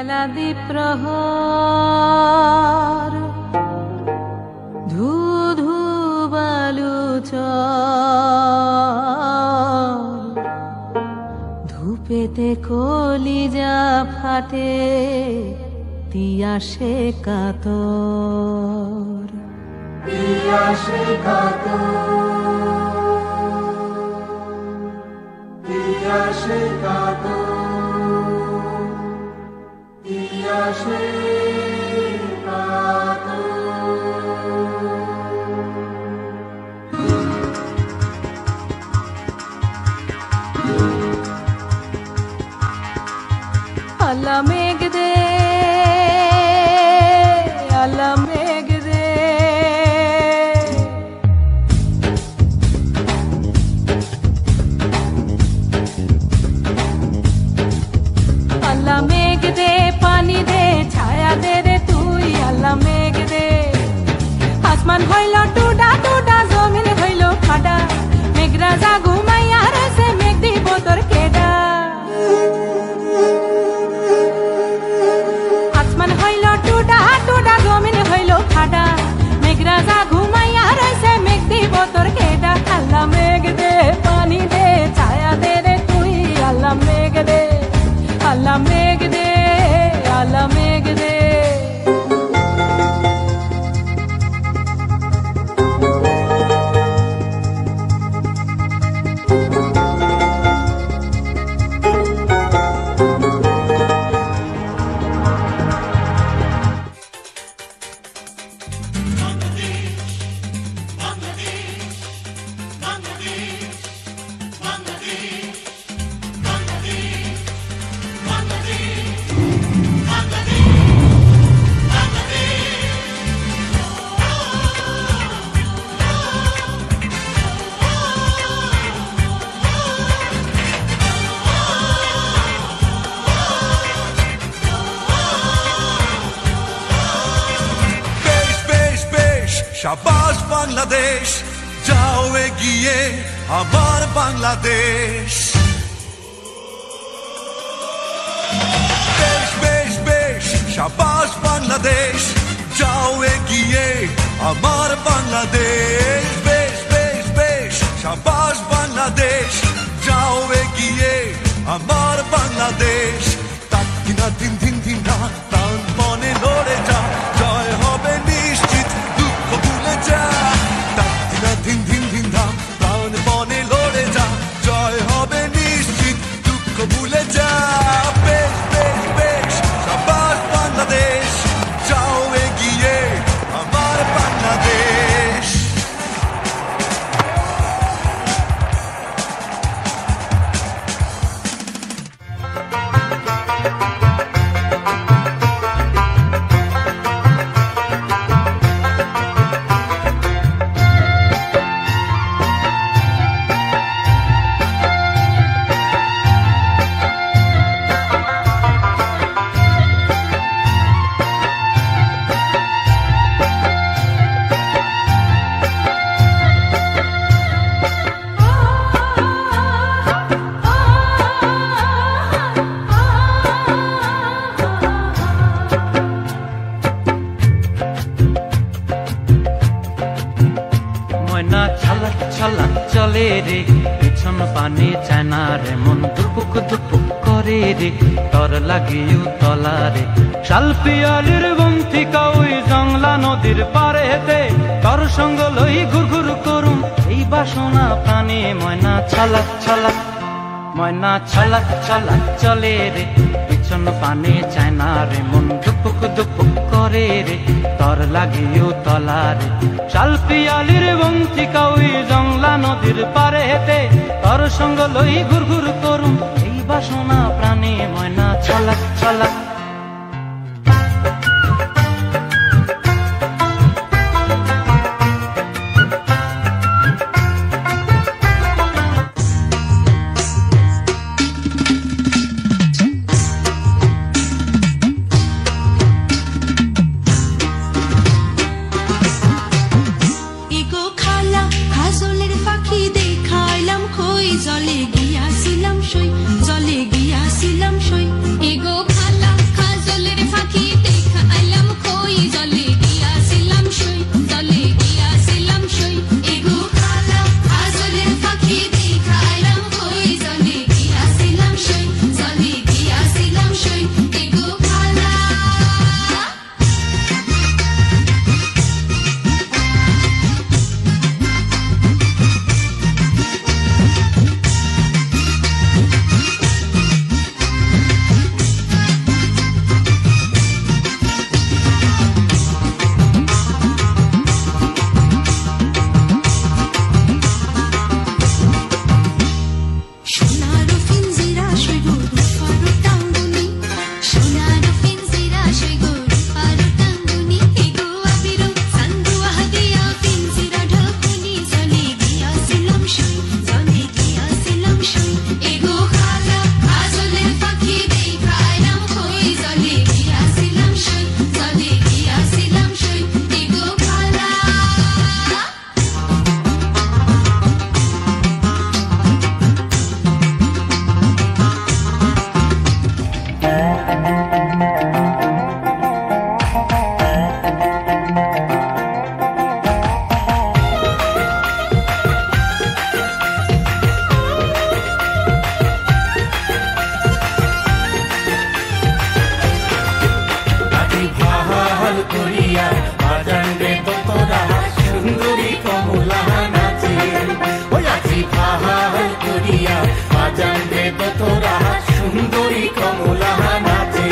বেলা দ্বীপ্রহর ধু ধু বালু ধূপেতে কলিজা ফাটে তিয়াসে কাতর তিয়াসে আল্লাহ মেঘ দে, আল্লাহ মেঘ দে, আল্লাহ মেঘ দে, পানি দে, ছায়া দে রে তুই। আল্লাহ মেঘ দে, আসমান হইল টুডা টুডা, জমিন হইল ফাটা, মেঘরাজা ঘুমাইয়া রয়েছে, মেঘ দিব তোর কেডা। আসমান হইল টুডা টুডা, জমিন হইল ফাটা, মেঘরাজা ঘুমাইয়া রয়েছে, মেঘ দিব তোর কেডা। আল্লাহ মেঘ দে, পানি দে, ছায়া দে রে তুই। আল্লাহ মেঘ দে, আল্লাহ মেঘ দে, আল্লাহ মেঘ দে। শাবাশ বাংলাদেশ, যাও এগিয়ে আমার বাংলাদেশ। বেশ বেশ বেশ, শাবাশ বাংলাদেশ, যাও এগিয়ে আমার বাংলাদেশ। বেশ বেশ বেশ, শাবাশ বাংলাদেশ, যাও এগিয়ে আমার বাংলাদেশ। তাক দিনা দিন দিন দিন না, প্রাণ মনে লড়ে যা, জয় হবে নিশ্চিত, দুঃখ ভুলে যা। তাক দিনা দিন দিন দিন না, প্রাণ মনে লড়ে যা, জয় হবে নিশ্চিত, দুঃখ ভুলে যা। বেশ বেশ বেশ, শাবাশ বাংলাদেশ, যাও এগিয়ে আমার বাংলাদেশ। ময়না ছালাক ছালাক চলে রে, পিছন পানি চায় না রে, মন দুপুক দুপুক করে রে, তর লাগিও তলা রে। শালপিয়ালির বন্থিকা ওই জংলা নদীর পারে হেতে, তর সঙ্গ লই ঘুর ঘুর করুম এই বাসনা প্রাণে। ময়না ছালাক ছালাক, ময়না ছালাক ছালাক চলে রে, পিছন পানি চায় না রে, মন দুপুক দুপুক করে রে, তর লাগিও তলা রে। শালপিয়ালির বন্থিকা ওই জংলা নদীর পারে হেতে, তর সঙ্গ লই ঘুর ঘুর করুম এই বাসনা প্রাণে। ময়না ছালাক ছালাক। জলে গিয়াছিলাম সই, জলে গিয়াছিলাম সই, এগো খালা কমলা নাচে।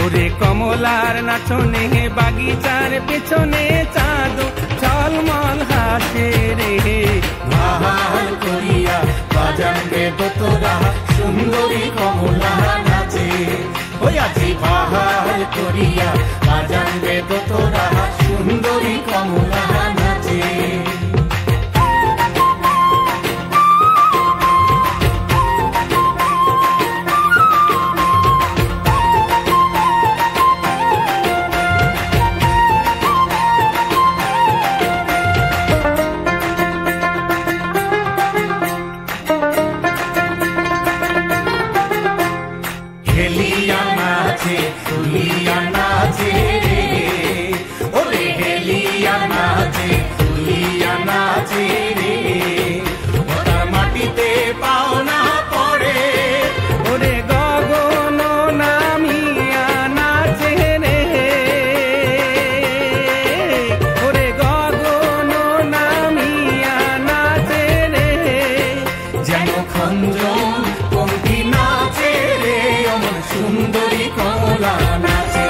ওরে কমলার নাচনে বাগিচার পেছনে চাঁদ ঝলমল হাসে রে। ভাহাল করিয়া বাজানবে দোতরা সুন্দরী কমলা নাচে। ওই আজি ভাহাল করিয়া বাজানবে দোতরা সুন্দরী কমলা নাচে। হেলিয়া নাচে তুলিয়া নাচে রে। ওরে হেলিয়া নাচে তুলিয়া নাচে রে। ওটার মাটিতে পাও না পড়ে। ওরে গগন নামিয়া নাচে রে। ওরে গগন নামিয়া নাচে রে। যেন খঞ্জন পঙ্খী নাচে রে। অমন সুন্দরী কমলা নাচে।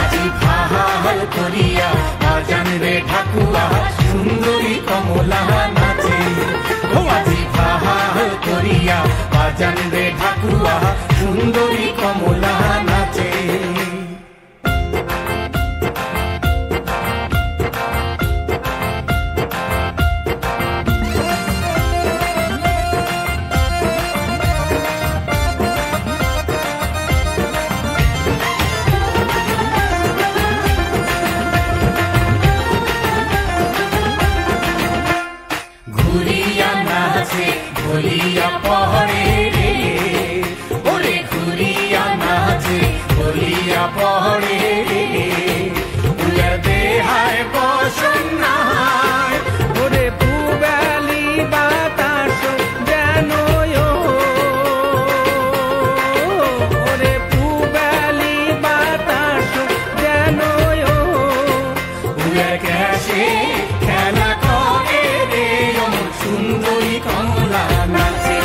আজি ভাহাল করিয়া বাজানবে ঢাকুয়া সুন্দরী কমলা নাচে। ও আজি ভাহাল করিয়া বাজানবে ঢাকুয়া সুন্দরী কমলা নাচে। ঘুরিয়া নাচে ঘুরিয়া পহরে রে। ওরে ঘুরিয়া নাচে ঘুরিয়া পহরে রে। উয়ার দেহায় বসন নাহায়। ওরে পুবালি বাতাস যেন ওরে পুবালি বাতাস যেন উয়ার ক্যাশে খেলা করে রে। অমন সুন্দরী কমলা নাচে।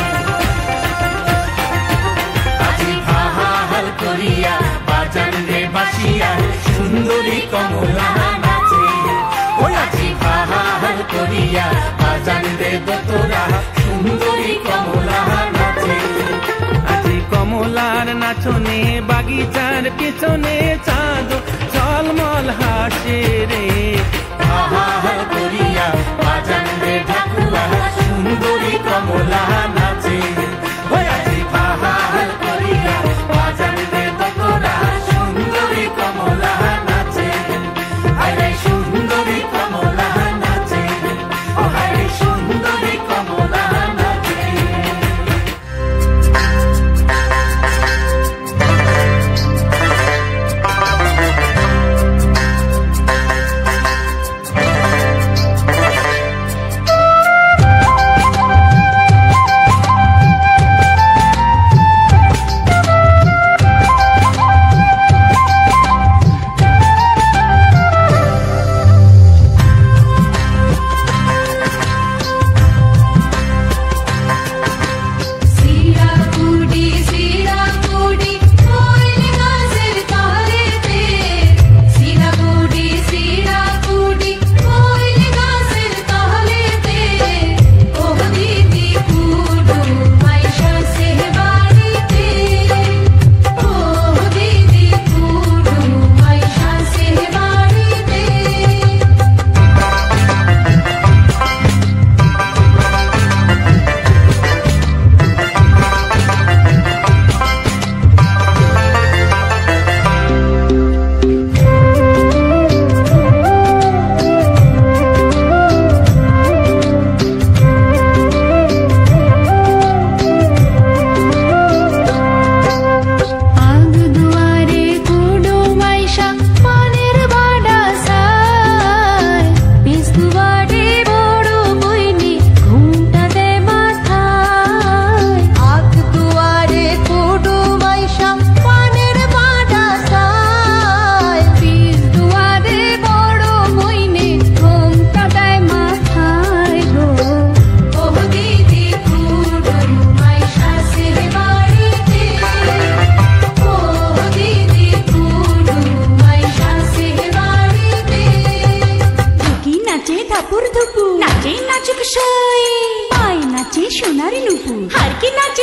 আজি ভাহাল করিয়া বাজানবে বাসিয়া সুন্দরী কমলা নাচে। ওই আজি ভাহাল করিয়া বাজানবে দোতরা সুন্দরী কমলা নাচে। আজি কমলার নাচনে বাগিচার পিছনে চাঁদ ঝলমল হাসে রে। ভাহাল করিয়া বাজানবে ঢাকুয়া সুন্দরী কমলা নাচে। ওই আজি ভাহাল করিয়া বাজানবে দোতরা সুন্দরী কমলা নাচে। আরে সুন্দরী কমলা নাচে। ও আরে সুন্দরী কমলা নাচে।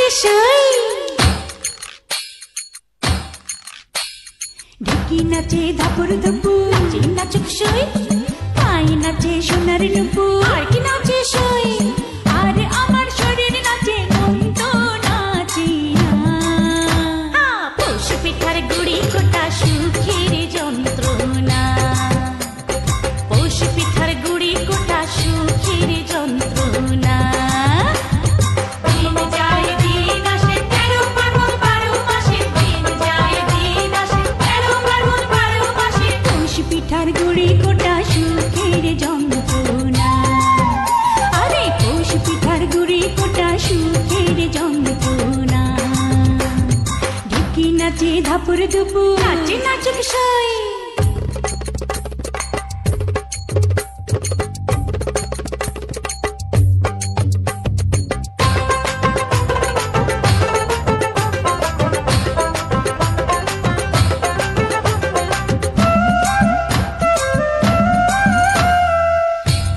নাচে সই ঢেকি নাচে ধাপুর ধুপু নাচে নাচুক সই পাই নাচে সোনার নুপু আর কি নাচে সই আর আমার শরীর নাচে মন তো নাচি না পৌষ পিঠার গুড়ি কোটা সুখের যন্ত্রণা পৌষ পিঠার গুড়ি কোটা সুখের যন্ত্রণা দিন যায় দিন আসে 13 পার্বণ 12 মাসে দিন যায় দিন আসে 13 পার্বণ 12 মাসে পৌষ পিঠার গুড়ি কোটা সুখের যন্ত্রণা আরে পৌষ পিঠার গুড়ি কোটা সুখের যন্ত্রণা ঢেকি নাচে ধাপুর ধুপু নাচে নাচুক সই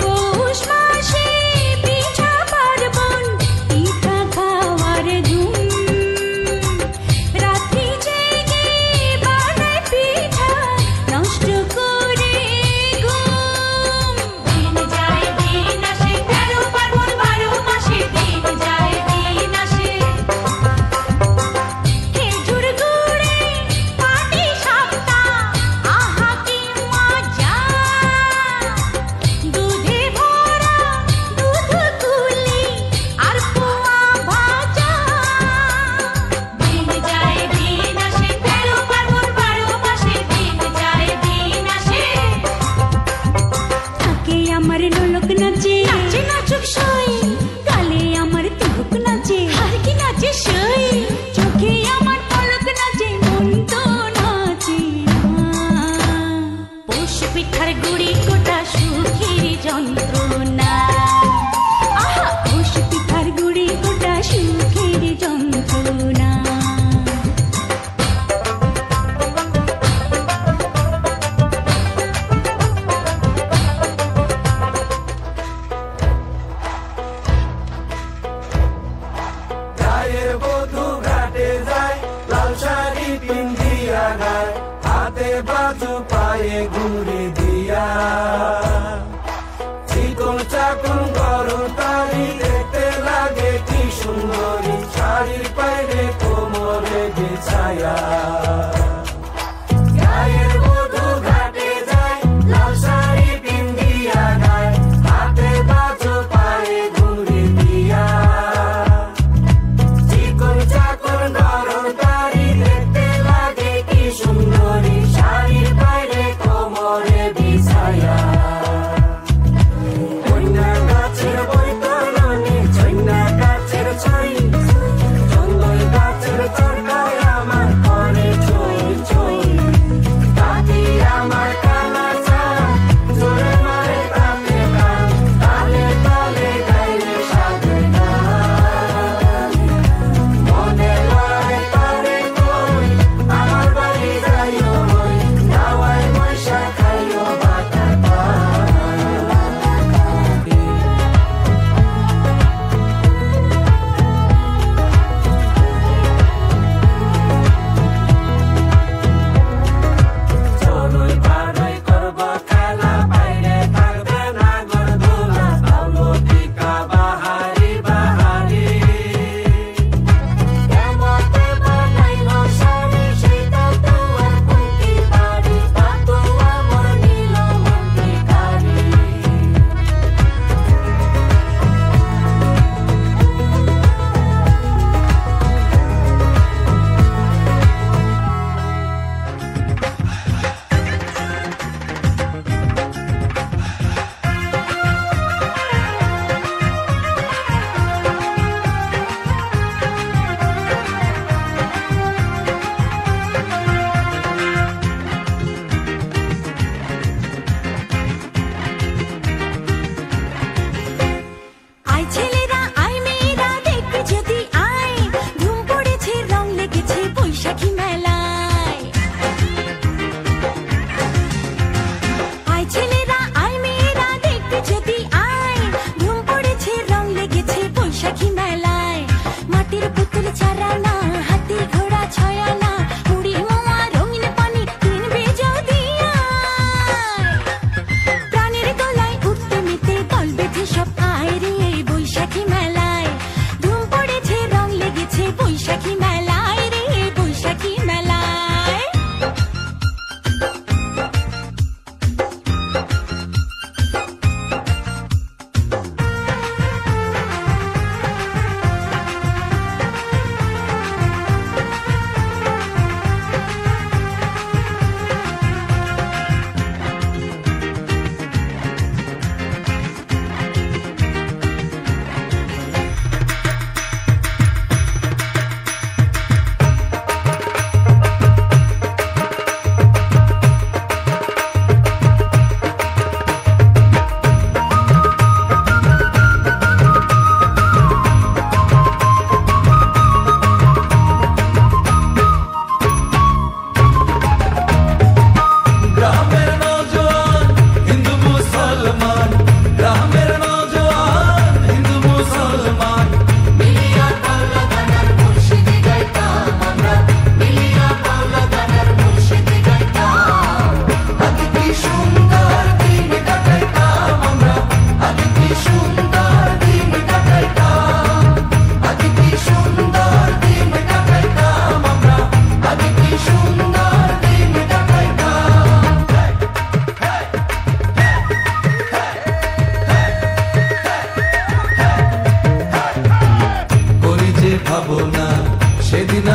পৌষ মাসে পিঠা পার্বণ পিঠা খাওয়ার ধুম রাত্রি জেগে বানায় পিঠা নষ্ট করে ঘুম দিন যায় দিন আসে 13 পার্বণ 12 মাসে দিন যায় দিন আসে খেজুর গুড়ে পাটি সাপটা আহা কি মজা দুধে ভরা দুধ কুলি আর পোয়া ভাজা দিন যায় দিন আসে 13 পার্বণ 12 মাসে দিন যায় দিন আসে তাকে আমার লোলক নাচে নাচে নাচুক সই গালে আমার তিলক নাচে আর কি নাচে সই চোখে আমার পলক নাচে মন তো নাচে না পৌষ পিঠার গুড়ি কোটা সুখের যন্ত্রণা আহা পৌষ পিঠার গুড়ি কোটা সুখের যন্ত্রণা গায়ে বল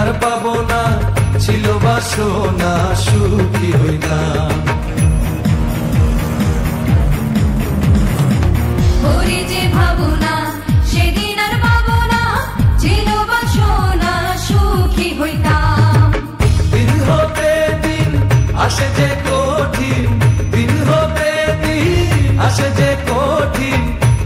আর পাবো না, ছিল বাসনা সুখী হইলাম। ওরে যে ভাবনা সেদিন আর পাবো না, ছিল বাসনা সুখী হইতাম। দিন হতে দিন আসে যে কঠিন, দিন হতে দিন আসে যে কঠিন,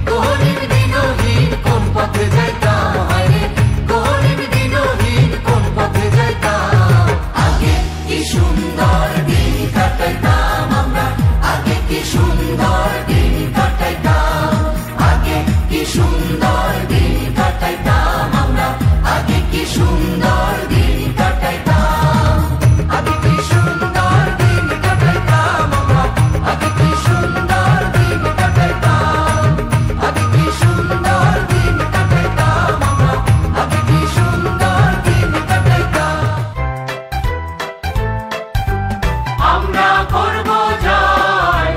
গরিব দিনহীন কোন পথে যাইতাম, হায়রে গরিব দিনহীন কোন পথে যাইতাম। আগে কি সুন্দর দিন কাটাইতাম আমরা, আগে কি সুন্দর দিন কাটাইতাম, আগে কি সুন্দর দিন কাটাইতাম আমরা, আগে কি সুন্দর দিন কাটাইতাম, আগে কি সুন্দর দিন কাটাইতাম আমরা, আগে কি সুন্দর দিন কাটাইতাম, আগে কি সুন্দর দিন কাটাইতাম আমরা, আগে কি সুন্দর দিন কাটাইতাম। আমরা করব জয়,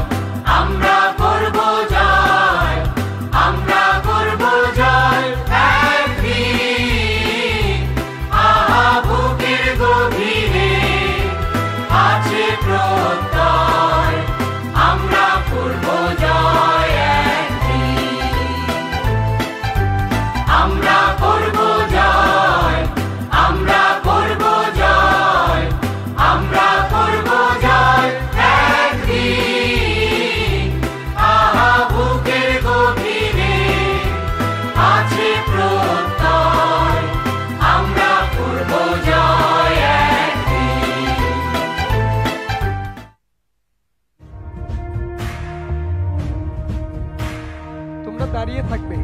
আমরা করব জয়, আমরা করব জয় একদিন। আহা বুকের গভীরে আছে প্রত্যয়, আমরা করব জয় একদিন। আমরা করব জয়, আমরা করব জয়, আমরা করব জয় একদিন। আহা বুকের গভীরে আছে প্রত্যয়, আমরা করব জয় একদিন। তোমরা দাঁড়িয়ে থাকবে।